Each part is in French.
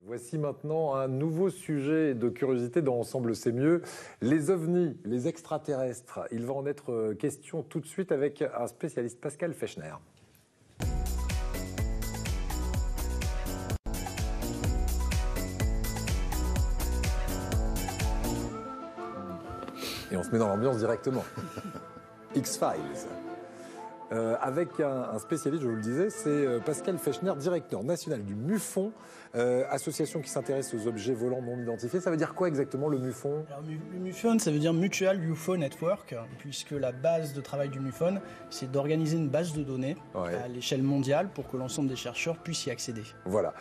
Voici maintenant un nouveau sujet de curiosité dans Ensemble c'est mieux, les ovnis, les extraterrestres. Il va en être question tout de suite avec un spécialiste, Pascal Fechner. Et on se met dans l'ambiance directement. X-Files. Avec un spécialiste, je vous le disais, c'est Pascal Fechner, directeur national du MUFON, association qui s'intéresse aux objets volants non identifiés. Ça veut dire quoi exactement le MUFON? Alors, le MUFON, ça veut dire Mutual UFO Network, puisque la base de travail du MUFON, c'est d'organiser une base de données à l'échelle mondiale pour que l'ensemble des chercheurs puissent y accéder. Voilà,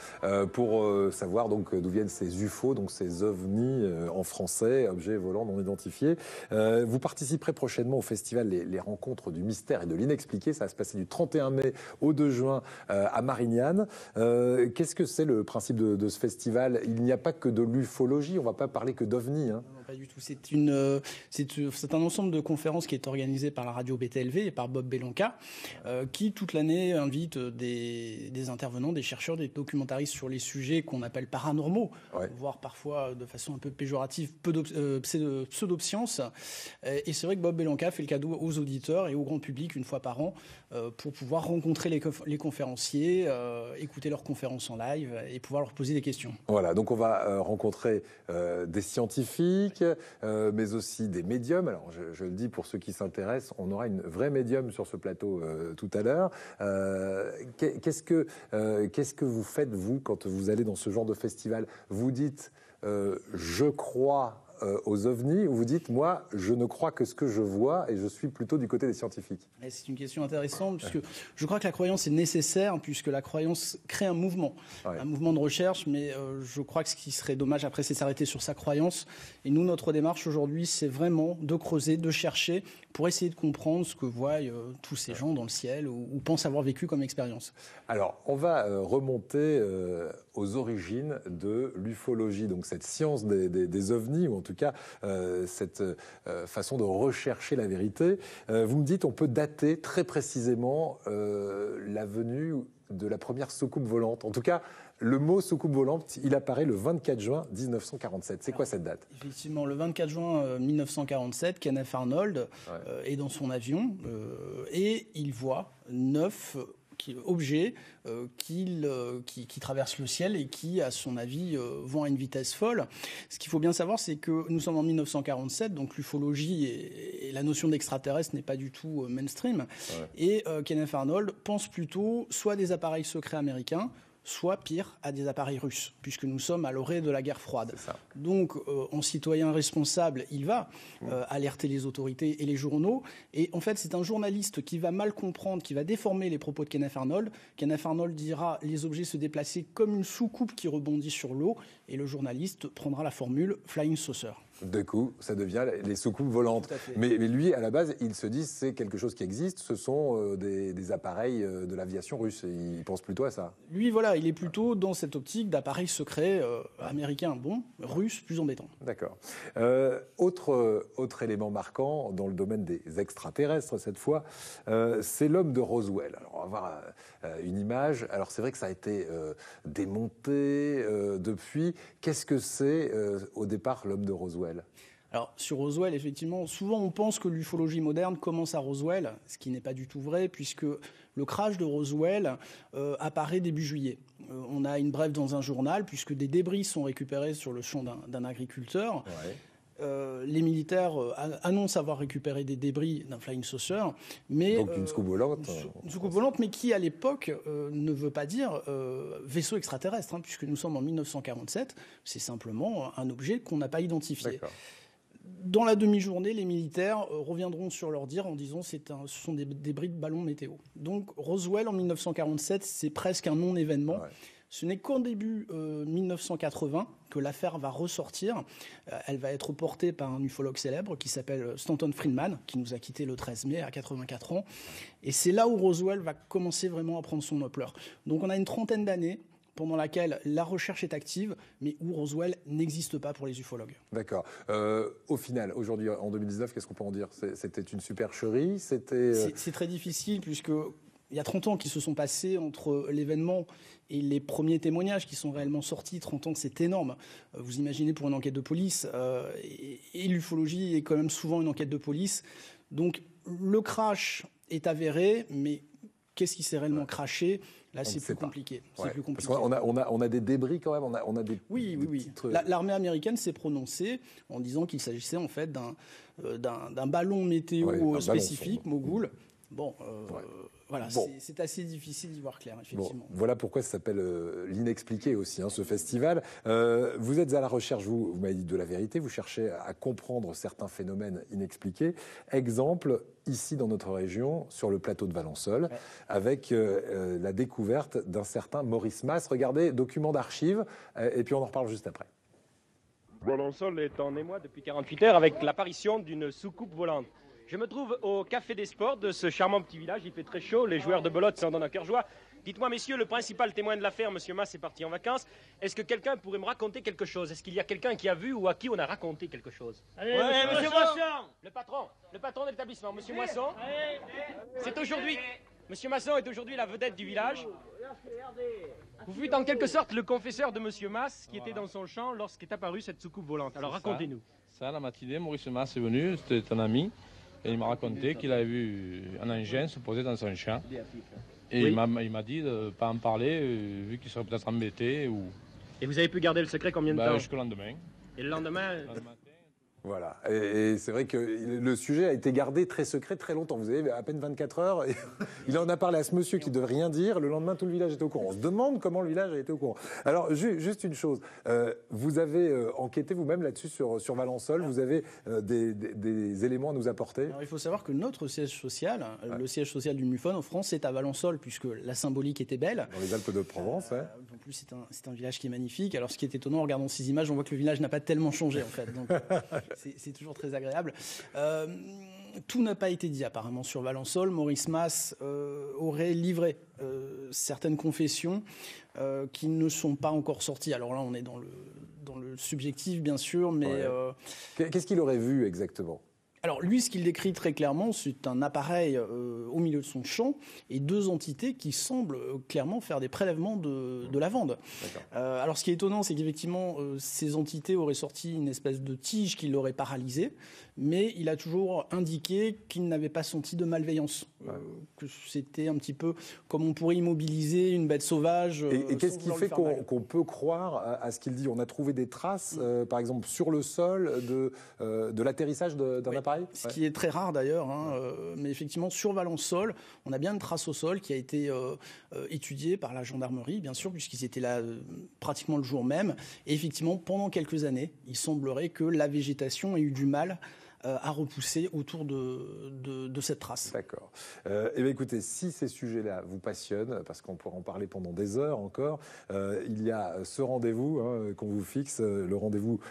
pour savoir donc d'où viennent ces UFO, donc ces ovnis en français, objets volants non identifiés. Vous participerez prochainement au festival les Rencontres du Mystère et de l'Inexpliqué. Ça va se passer du 31 mai au 2 juin à Marignane. Qu'est-ce que c'est le principe de ce festival? Il n'y a pas que de l'ufologie, on ne va pas parler que d'ovnis. Hein. Non, pas du tout. C'est un ensemble de conférences qui est organisé par la radio BTLV et par Bob Belanca, qui toute l'année invite des intervenants, des chercheurs, des documentaristes sur les sujets qu'on appelle paranormaux, voire parfois de façon un peu péjorative, pseudo-science. Et c'est vrai que Bob Belanca fait le cadeau aux auditeurs et au grand public une fois par an pour pouvoir rencontrer les conférenciers, écouter leurs conférences en live et pouvoir leur poser des questions. Voilà, donc on va rencontrer des scientifiques, mais aussi des médiums. Alors je le dis pour ceux qui s'intéressent, on aura une vraie médium sur ce plateau tout à l'heure. Qu'est-ce que vous faites, vous, quand vous allez dans ce genre de festival? Vous dites je crois aux ovnis, ou vous dites, moi, je ne crois que ce que je vois et je suis plutôt du côté des scientifiques? C'est une question intéressante, puisque je crois que la croyance est nécessaire, puisque la croyance crée un mouvement de recherche, mais je crois que ce qui serait dommage après, c'est s'arrêter sur sa croyance. Et nous, notre démarche aujourd'hui, c'est vraiment de creuser, de chercher, pour essayer de comprendre ce que voient tous ces gens dans le ciel ou pensent avoir vécu comme expérience. Alors, on va remonter aux origines de l'ufologie, donc cette science des ovnis, ou en tout cas cette façon de rechercher la vérité. Vous me dites, on peut dater très précisément la venue de la première soucoupe volante. En tout cas, le mot soucoupe volante, il apparaît le 24 juin 1947. C'est quoi cette date? Effectivement, le 24 juin 1947, Kenneth Arnold est dans son avion et il voit 9 objets qui traversent le ciel et qui, à son avis, vont à une vitesse folle. Ce qu'il faut bien savoir, c'est que nous sommes en 1947, donc l'ufologie et la notion d'extraterrestre n'est pas du tout mainstream. Et Kenneth Arnold pense plutôt soit des appareils secrets américains, soit pire, à des appareils russes, puisque nous sommes à l'orée de la guerre froide. Donc, en citoyen responsable, il va alerter les autorités et les journaux. Et en fait, c'est un journaliste qui va mal comprendre, qui va déformer les propos de Kenneth Arnold. Kenneth Arnold dira « les objets se déplacer comme une soucoupe qui rebondit sur l'eau », et le journaliste prendra la formule « flying saucer ». De coup, ça devient les soucoupes volantes. Mais lui, à la base, il se dit c'est quelque chose qui existe, ce sont des appareils de l'aviation russe. Et il pense plutôt à ça. Lui, voilà, il est plutôt dans cette optique d'appareils secrets américains, russes, plus embêtants. D'accord. Autre élément marquant dans le domaine des extraterrestres, cette fois, c'est l'homme de Roswell. Alors, on va voir une image. Alors, c'est vrai que ça a été démonté depuis. Qu'est-ce que c'est, au départ, l'homme de Roswell? Alors, sur Roswell, effectivement, souvent on pense que l'ufologie moderne commence à Roswell, ce qui n'est pas du tout vrai, puisque le crash de Roswell apparaît début juillet. On a une brève dans un journal, puisque des débris sont récupérés sur le champ d'un agriculteur. Les militaires annoncent avoir récupéré des débris d'un flying saucer, mais donc une soucoupe volante. Une soucoupe volante, mais qui à l'époque ne veut pas dire vaisseau extraterrestre, puisque nous sommes en 1947. C'est simplement un objet qu'on n'a pas identifié. Dans la demi-journée, les militaires reviendront sur leur dire en disant ce sont des débris de ballons météo. Donc Roswell en 1947, c'est presque un non-événement. Ce n'est qu'en début 1980 que l'affaire va ressortir. Elle va être portée par un ufologue célèbre qui s'appelle Stanton Friedman, qui nous a quittés le 13 mai à 84 ans. Et c'est là où Roswell va commencer vraiment à prendre son ampleur. Donc on a une trentaine d'années pendant laquelle la recherche est active, mais où Roswell n'existe pas pour les ufologues. D'accord. Au final, aujourd'hui, en 2019, qu'est-ce qu'on peut en dire? C'était une supercherie? C'est très difficile, puisque il y a 30 ans qui se sont passés entre l'événement et les premiers témoignages qui sont réellement sortis. 30 ans, c'est énorme. Vous imaginez pour une enquête de police, et l'ufologie est quand même souvent une enquête de police. Donc le crash est avéré, mais qu'est-ce qui s'est réellement crashé? Là, c'est plus compliqué. Ouais. Plus compliqué. Parce qu'on a des débris quand même. On a des. Oui. L'armée américaine s'est prononcée en disant qu'il s'agissait en fait d'un ballon météo spécifique, Mogul. Bon, voilà, c'est assez difficile d'y voir clair, effectivement. Bon, voilà pourquoi ça s'appelle l'inexpliqué aussi, ce festival. Vous êtes à la recherche, vous m'avez dit, de la vérité, vous cherchez à comprendre certains phénomènes inexpliqués. Exemple, ici dans notre région, sur le plateau de Valençol, avec la découverte d'un certain Maurice Mas. Regardez, document d'archives, et puis on en reparle juste après. Valençol est en émoi depuis 48 heures avec l'apparition d'une soucoupe volante. Je me trouve au Café des Sports de ce charmant petit village. Il fait très chaud, les joueurs de belote s'en donnent à cœur joie. Dites-moi, messieurs, le principal témoin de l'affaire, monsieur Mas, est parti en vacances. Est-ce que quelqu'un pourrait me raconter quelque chose? Est-ce qu'il y a quelqu'un qui a vu ou à qui on a raconté quelque chose? Allez, monsieur Moisson. Le patron de l'établissement, monsieur Moisson. C'est aujourd'hui. Monsieur Masson est aujourd'hui la vedette du village. Vous fûtes en quelque sorte le confesseur de monsieur Mas qui était dans son champ lorsqu'est apparue cette soucoupe volante. Alors racontez-nous. Ça, la matinée, Maurice Mas est venu, c'était un ami. Et il m'a raconté qu'il avait vu un engin se poser dans son champ. Et il m'a dit de ne pas en parler, vu qu'il serait peut-être embêté. Et vous avez pu garder le secret combien de temps? Jusqu'au lendemain. Et le lendemain Voilà, et c'est vrai que le sujet a été gardé très secret très longtemps. Vous avez à peine 24 heures, et il en a parlé à ce monsieur qui ne devait rien dire. Le lendemain, tout le village était au courant. On se demande comment le village a été au courant. Alors, juste une chose, vous avez enquêté vous-même là-dessus sur Valençol. Vous avez des éléments à nous apporter? Alors, il faut savoir que notre siège social, le siège social du MUFON en France, c'est à Valençol, puisque la symbolique était belle. Dans les Alpes de Provence, En plus, c'est un village qui est magnifique. Alors, ce qui est étonnant en regardant ces images, on voit que le village n'a pas tellement changé, en fait. Donc, c'est toujours très agréable. Tout n'a pas été dit apparemment sur Valençol. Maurice Mas aurait livré certaines confessions qui ne sont pas encore sorties. Alors là, on est dans le subjectif, bien sûr, mais... Qu'est-ce qu'il aurait vu exactement? Alors lui, ce qu'il décrit très clairement, c'est un appareil au milieu de son champ et deux entités qui semblent clairement faire des prélèvements de lavande. Alors ce qui est étonnant, c'est qu'effectivement, ces entités auraient sorti une espèce de tige qui l'aurait paralysé, mais il a toujours indiqué qu'il n'avait pas senti de malveillance, que c'était un petit peu comme on pourrait immobiliser une bête sauvage. Et qu'est-ce qui fait qu'on peut croire à ce qu'il dit? On a trouvé des traces, par exemple, sur le sol de l'atterrissage d'un appareil? Ce qui est très rare d'ailleurs, mais effectivement sur Valençol, on a bien une trace au sol qui a été étudiée par la gendarmerie, bien sûr, puisqu'ils étaient là pratiquement le jour même. Et effectivement, pendant quelques années, il semblerait que la végétation ait eu du mal à repousser autour de cette trace. D'accord. Eh bien, écoutez, si ces sujets-là vous passionnent, parce qu'on pourra en parler pendant des heures encore, il y a ce rendez-vous qu'on vous fixe, le rendez-vous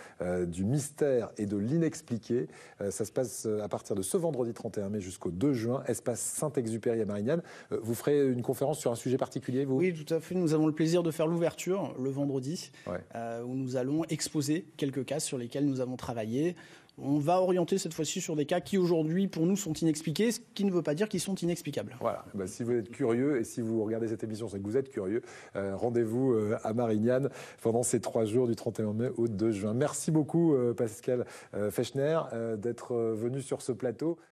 du mystère et de l'inexpliqué. Ça se passe à partir de ce vendredi 31 mai jusqu'au 2 juin, espace Saint-Exupéry à Marignane. Vous ferez une conférence sur un sujet particulier, vous? Oui, tout à fait. Nous avons le plaisir de faire l'ouverture le vendredi, où nous allons exposer quelques cas sur lesquels nous avons travaillé. On va orienter cette fois-ci sur des cas qui aujourd'hui pour nous sont inexpliqués, ce qui ne veut pas dire qu'ils sont inexplicables. Voilà, si vous êtes curieux et si vous regardez cette émission, c'est que vous êtes curieux, rendez-vous à Marignane pendant ces 3 jours du 31 mai au 2 juin. Merci beaucoup Pascal Fechner d'être venu sur ce plateau.